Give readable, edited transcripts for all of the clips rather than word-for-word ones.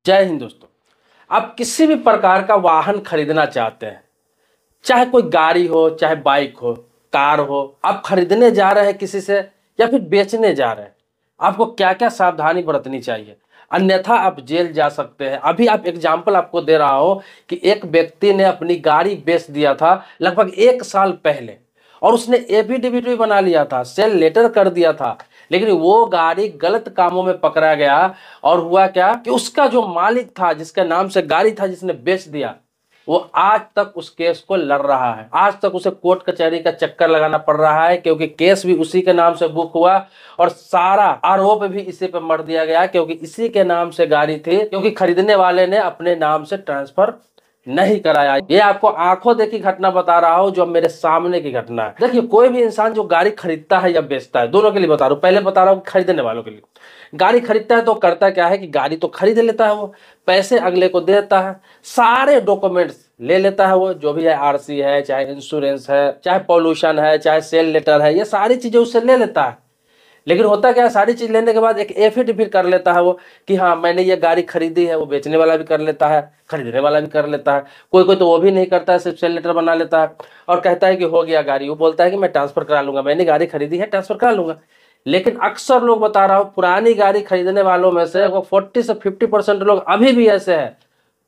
जय हिंद दोस्तों। आप किसी भी प्रकार का वाहन खरीदना चाहते हैं, चाहे कोई गाड़ी हो, चाहे बाइक हो, कार हो, आप खरीदने जा रहे हैं किसी से या फिर बेचने जा रहे हैं, आपको क्या क्या सावधानी बरतनी चाहिए, अन्यथा आप जेल जा सकते हैं। अभी आप एग्जाम्पल आपको दे रहा हूं कि एक व्यक्ति ने अपनी गाड़ी बेच दिया था लगभग 1 साल पहले, और उसने एफिडेविट भी बना लिया था, सेल लेटर कर दिया था, लेकिन वो गाड़ी गलत कामों में पकड़ा गया। और हुआ क्या कि उसका जो मालिक था, जिसके नाम से गाड़ी था, जिसने बेच दिया, वो आज तक उस केस को लड़ रहा है। आज तक उसे कोर्ट कचहरी का चक्कर लगाना पड़ रहा है, क्योंकि केस भी उसी के नाम से बुक हुआ और सारा आरोप भी इसी पे मर दिया गया, क्योंकि इसी के नाम से गाड़ी थी, क्योंकि खरीदने वाले ने अपने नाम से ट्रांसफर नहीं कराया। ये आपको आंखों देखी घटना बता रहा हूं, जो मेरे सामने की घटना है। देखिए, कोई भी इंसान जो गाड़ी खरीदता है या बेचता है, दोनों के लिए बता रहा हूं। पहले बता रहा हूं खरीदने वालों के लिए। गाड़ी खरीदता है तो करता क्या है कि गाड़ी तो खरीद लेता है, वो पैसे अगले को दे देता है, सारे डॉक्यूमेंट्स ले लेता है, वो जो भी है, आरसी है, चाहे इंश्योरेंस है, चाहे पॉल्यूशन है, चाहे सेल लेटर है, ये सारी चीजें उससे ले लेता है। लेकिन होता क्या है, सारी चीज लेने के बाद एक एफिडेविट कर लेता है वो कि हाँ मैंने ये गाड़ी खरीदी है। वो बेचने वाला भी कर लेता है, खरीदने वाला भी कर लेता है। कोई कोई तो वो भी नहीं करता है, सिर्फ सेल लेटर बना लेता है और कहता है कि हो गया गाड़ी। वो बोलता है कि मैं ट्रांसफर करा लूंगा, मैंने गाड़ी खरीदी है, ट्रांसफर करा लूंगा। लेकिन अक्सर लोग, बता रहा हूँ, पुरानी गाड़ी खरीदने वालों में से 40 से 50% लोग अभी भी ऐसे हैं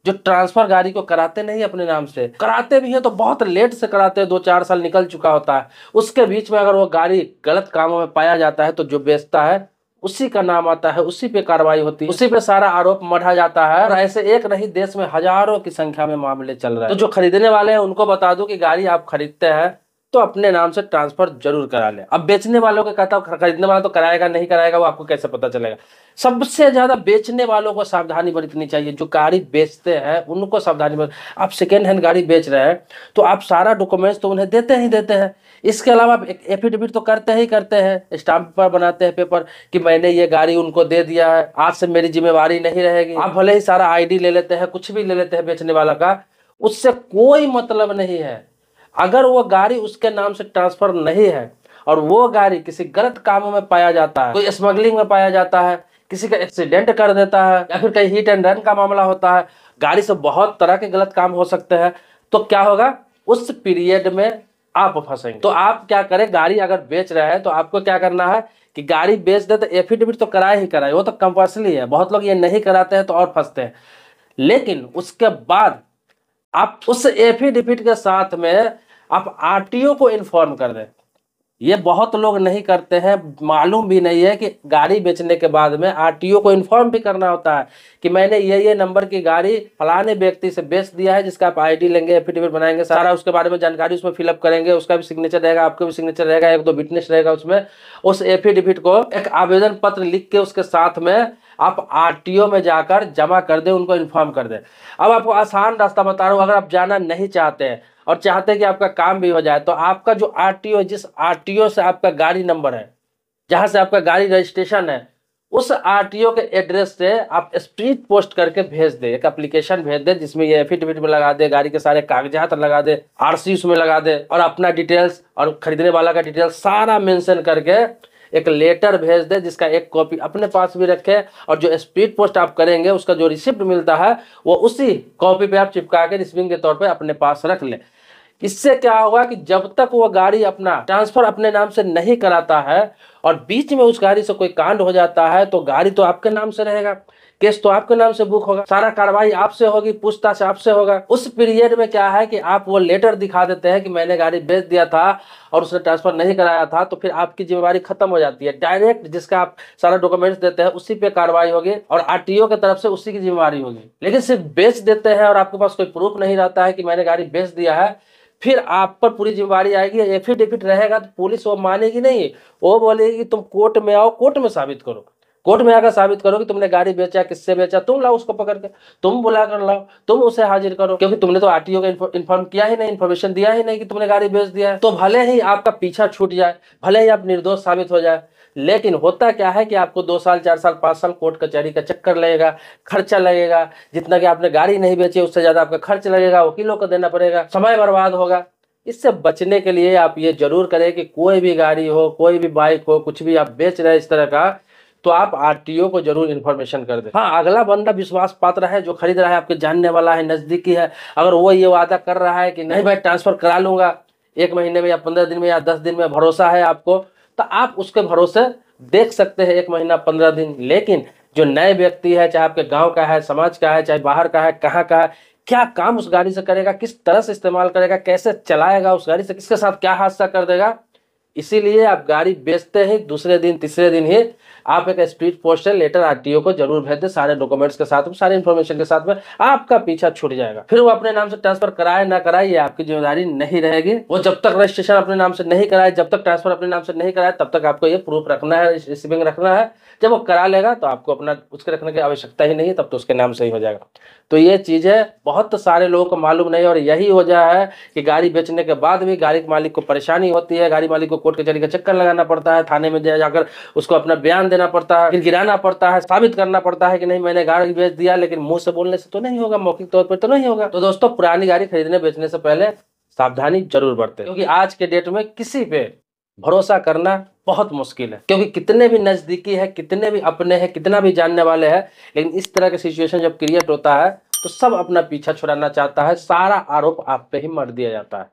जो ट्रांसफर गाड़ी को कराते नहीं अपने नाम से। कराते भी हैं तो बहुत लेट से कराते हैं, 2-4 साल निकल चुका होता है। उसके बीच में अगर वो गाड़ी गलत कामों में पाया जाता है तो जो बेचता है उसी का नाम आता है, उसी पे कार्रवाई होती है, उसी पे सारा आरोप मढ़ा जाता है। और ऐसे एक नहीं, देश में हजारों की संख्या में मामले चल रहे हैं। तो जो खरीदने वाले हैं उनको बता दूं कि गाड़ी आप खरीदते हैं तो अपने नाम से ट्रांसफर जरूर करा लें। अब बेचने वालों को कहता हूं, खरीदने वाला तो कराएगा नहीं कराएगा वो आपको कैसे पता चलेगा। सबसे ज्यादा बेचने वालों को सावधानी बरतनी चाहिए। जो गाड़ी बेचते हैं उनको सावधानी बरत। आप सेकेंड हैंड गाड़ी बेच रहे हैं तो आप सारा डॉक्यूमेंट्स तो उन्हें देते ही देते हैं। इसके अलावा आप एफिडेविट तो करते ही करते हैं, स्टाम्प पेपर बनाते हैं, पेपर कि मैंने ये गाड़ी उनको दे दिया है, आज से मेरी जिम्मेवारी नहीं रहेगी। आप भले ही सारा आईडी ले लेते हैं, कुछ भी ले लेते हैं बेचने वाला का, उससे कोई मतलब नहीं है। अगर वो गाड़ी उसके नाम से ट्रांसफर नहीं है और वो गाड़ी किसी गलत कामों में पाया जाता है, कोई स्मगलिंग में पाया जाता है, किसी का एक्सीडेंट कर देता है, या फिर कहीं हिट एंड रन का मामला होता है, गाड़ी से बहुत तरह के गलत काम हो सकते हैं, तो क्या होगा, उस पीरियड में आप फंसेंगे। तो आप क्या करें, गाड़ी अगर बेच रहे हैं तो आपको क्या करना है कि गाड़ी बेच दे तो एफिडेविट तो कराए ही कराए, वो तो कंपल्सरी है। बहुत लोग ये नहीं कराते हैं तो और फंसते हैं। लेकिन उसके बाद आप उस एफिडेविट के साथ में आप आरटीओ को इन्फॉर्म कर दें। ये बहुत लोग नहीं करते हैं, मालूम भी नहीं है कि गाड़ी बेचने के बाद में आरटीओ को इन्फॉर्म भी करना होता है कि मैंने ये नंबर की गाड़ी फलाने व्यक्ति से बेच दिया है, जिसका आप आईडी लेंगे, एफिडेविट बनाएंगे, सारा उसके बारे में जानकारी उसमें फिलअप करेंगे, उसका भी सिग्नेचर रहेगा, आपका भी सिग्नेचर रहेगा, 1-2 विटनेस रहेगा उसमें। उस एफिडेविट को एक आवेदन पत्र लिख के उसके साथ में आप आरटीओ में जाकर जमा कर दें, उनको इन्फॉर्म कर दें। अब आपको आसान रास्ता बता रहा हूँ, अगर आप जाना नहीं चाहते हैं और चाहते हैं कि आपका काम भी हो जाए, तो आपका जो आरटीओ, जिस आरटीओ से आपका गाड़ी नंबर है, जहां से आपका गाड़ी रजिस्ट्रेशन है, उस आरटीओ के एड्रेस से आप स्पीड पोस्ट करके भेज दे, एक एप्लीकेशन भेज दे, जिसमें ये एफिडेविट में लगा दे, गाड़ी के सारे कागजात लगा दे, आरसी उसमें लगा दे, और अपना डिटेल्स और खरीदने वाला का डिटेल्स सारा मेंशन करके एक लेटर भेज दे, जिसका एक कॉपी अपने पास भी रखे, और जो स्पीड पोस्ट आप करेंगे उसका जो रिसिप्ट मिलता है वो उसी कॉपी पे आप चिपका के रिसीविंग के तौर पे अपने पास रख ले। इससे क्या होगा कि जब तक वो गाड़ी अपना ट्रांसफर अपने नाम से नहीं कराता है और बीच में उस गाड़ी से कोई कांड हो जाता है, तो गाड़ी तो आपके नाम से रहेगा, केस तो आपके नाम से बुक होगा, सारा कार्रवाई आपसे होगी, पूछताछ आपसे होगा। उस पीरियड में क्या है कि आप वो लेटर दिखा देते हैं कि मैंने गाड़ी बेच दिया था और उसने ट्रांसफर नहीं कराया था, तो फिर आपकी जिम्मेवारी खत्म हो जाती है। डायरेक्ट जिसका आप सारा डॉक्यूमेंट्स देते हैं उसी पे कार्रवाई होगी और आरटीओ की तरफ से उसी की जिम्मेवारी होगी। लेकिन सिर्फ बेच देते हैं और आपके पास कोई प्रूफ नहीं रहता है कि मैंने गाड़ी बेच दिया है, फिर आप पर पूरी जिम्मेवारी आएगी। एफिडेविट रहेगा तो पुलिस वो मानेगी नहीं, वो बोलेगी कि तुम कोर्ट में आओ, कोर्ट में साबित करो, कोर्ट में आकर साबित करो कि तुमने गाड़ी बेचा, किससे बेचा, तुम लाओ उसको पकड़ के, तुम बुला कर लाओ, तुम उसे हाजिर करो, क्योंकि तुमने तो आरटीओ को इन्फॉर्म किया ही नहीं, इन्फॉर्मेशन दिया ही नहीं कि तुमने गाड़ी बेच दिया है। तो भले ही आपका पीछा छूट जाए, भले ही आप निर्दोष साबित हो जाए, लेकिन होता क्या है कि आपको 2 साल, 4 साल, 5 साल कोर्ट कचहरी का चक्कर लगेगा, खर्चा लगेगा, जितना कि आपने गाड़ी नहीं बेची उससे ज्यादा आपका खर्च लगेगा, वकीलों को देना पड़ेगा, समय बर्बाद होगा। इससे बचने के लिए आप ये जरूर करें कि कोई भी गाड़ी हो, कोई भी बाइक हो, कुछ भी आप बेच रहे हैं इस तरह का, तो आप आरटीओ को जरूर इन्फॉर्मेशन कर दें। हाँ, अगला बंदा विश्वास पात्र है, जो खरीद रहा है, आपके जानने वाला है, नजदीकी है, अगर वो ये वादा कर रहा है कि नहीं भाई ट्रांसफर करा लूंगा 1 महीने में या 15 दिन में या 10 दिन में, भरोसा है आपको, तो आप उसके भरोसे देख सकते हैं 1 महीना 15 दिन। लेकिन जो नए व्यक्ति है, चाहे आपके गांव का है, समाज का है, चाहे बाहर का है, कहाँ का है, क्या काम उस गाड़ी से करेगा, किस तरह से इस्तेमाल करेगा, कैसे चलाएगा उस गाड़ी से, किसके साथ क्या हादसा कर देगा, इसीलिए आप गाड़ी बेचते ही दूसरे दिन तीसरे दिन ही आप एक स्पीड पोस्टल लेटर आरटीओ को जरूर भेज दें, सारे डॉक्यूमेंट्स के साथ, सारी इन्फॉर्मेशन के साथ में, आपका पीछा छूट जाएगा। फिर वो अपने नाम से ट्रांसफर कराए ना कराए, ये आपकी जिम्मेदारी नहीं रहेगी। वो जब तक रजिस्ट्रेशन अपने नाम से नहीं कराए, जब तक ट्रांसफर अपने नाम से नहीं कराए, तब तक आपको ये प्रूफ रखना है, रिसीविंग रखना है। जब वो करा लेगा तो आपको अपना उसके रखने की आवश्यकता ही नहीं है, तब तो उसके नाम से ही हो जाएगा। तो ये चीजें बहुत सारे लोगों को मालूम नहीं, और यही वजह है कि गाड़ी बेचने के बाद भी गाड़ी मालिक को परेशानी होती है, गाड़ी मालिक को कोर्ट कचहरी का चक्कर लगाना पड़ता है, थाने में जाकर उसको अपना बयान देना पड़ता है, फिर गिराना पड़ता है, साबित करना पड़ता है कि नहीं मैंने गाड़ी बेच दिया। लेकिन मुंह से बोलने से तो नहीं होगा, मौखिक तौर पर तो नहीं होगा। तो दोस्तों, पुरानी गाड़ी खरीदने बेचने से पहले सावधानी जरूर बरतें, क्योंकि आज के डेट में किसी पे भरोसा करना बहुत मुश्किल है। क्योंकि कितने भी नजदीकी है, कितने भी अपने हैं, कितना भी जानने वाले हैं, लेकिन इस तरह का सिचुएशन जब क्रिएट होता है तो सब अपना पीछा छुड़ाना चाहता है, सारा आरोप आप पे ही मर दिया जाता है।